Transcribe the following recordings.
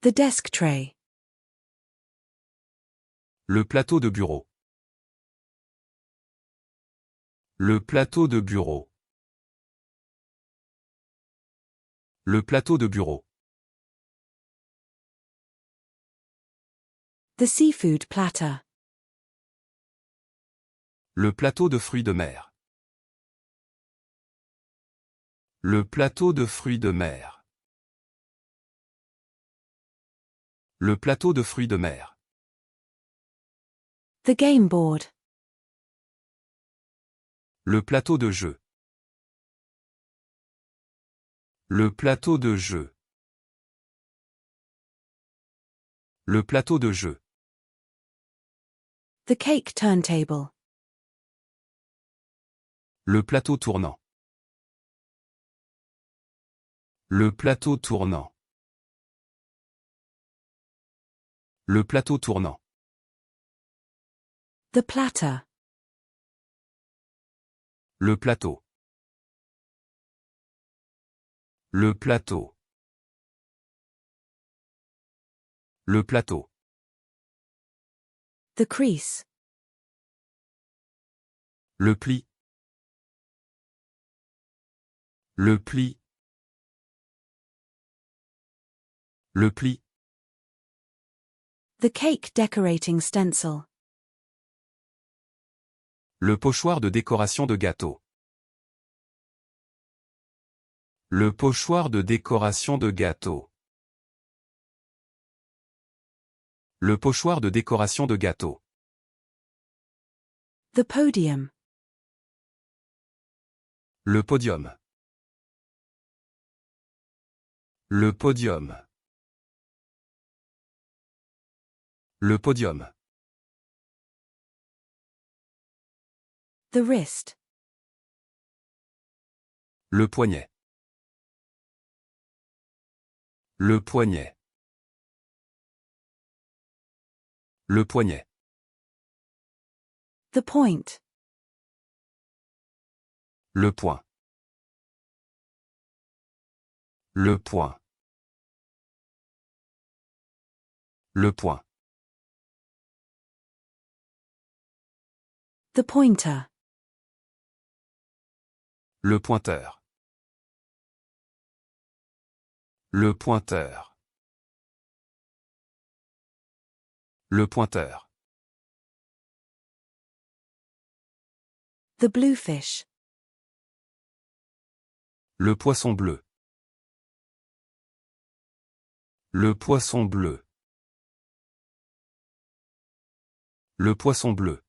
The desk tray. Le plateau de bureau. Le plateau de bureau. Le plateau de bureau. The seafood platter. Le plateau de fruits de mer. Le plateau de fruits de mer. Le plateau de fruits de mer. The game board. Le plateau de jeu. Le plateau de jeu. Le plateau de jeu. The cake turntable. Le plateau tournant. Le plateau tournant. Le plateau tournant. The platter. Le plateau. Le plateau. Le plateau. The crease. Le pli. Le pli. Le pli. The cake decorating stencil. Le pochoir de décoration de gâteau. Le pochoir de décoration de gâteau. Le pochoir de décoration de gâteau. The podium. Le podium. Le podium. Le podium. The wrist. Le poignet. Le poignet. Le poignet. The point. Le point. Le point. Le point. The pointer. Le pointeur. Le pointeur. Le pointeur. The bluefish. Le poisson bleu. Le poisson bleu. Le poisson bleu.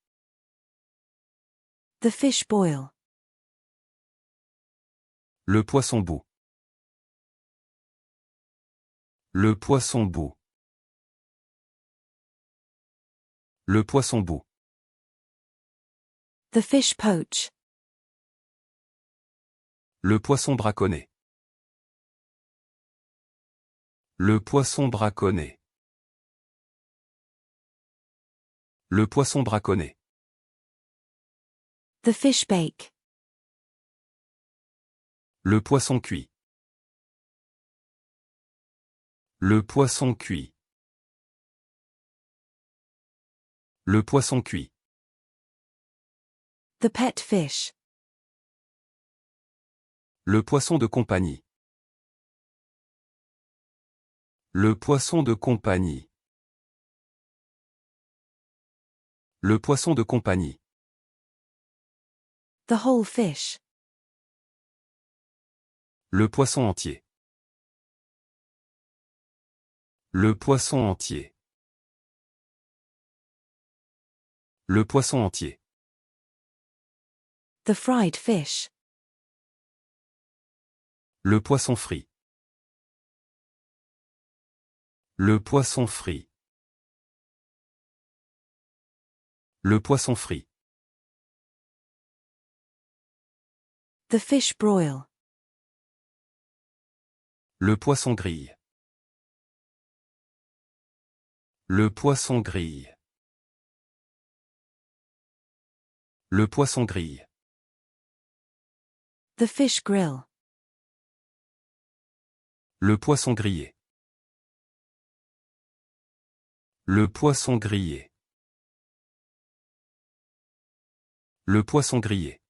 The fish boil. Le poisson bout. Le poisson bout. Le poisson bout. The fish poach. Le poisson braconné. Le poisson braconné. Le poisson braconné. The fish bake. Le poisson cuit. Le poisson cuit. Le poisson cuit. The pet fish. Le poisson de compagnie. Le poisson de compagnie. Le poisson de compagnie. The whole fish. Le poisson entier. Le poisson entier. Le poisson entier. The fried fish. Le poisson frit. Le poisson frit. Le poisson frit. The fish broil. Le poisson grille. Le poisson grille. Le poisson grille. The fish grill. Le poisson grillé. Le poisson grillé. Le poisson grillé.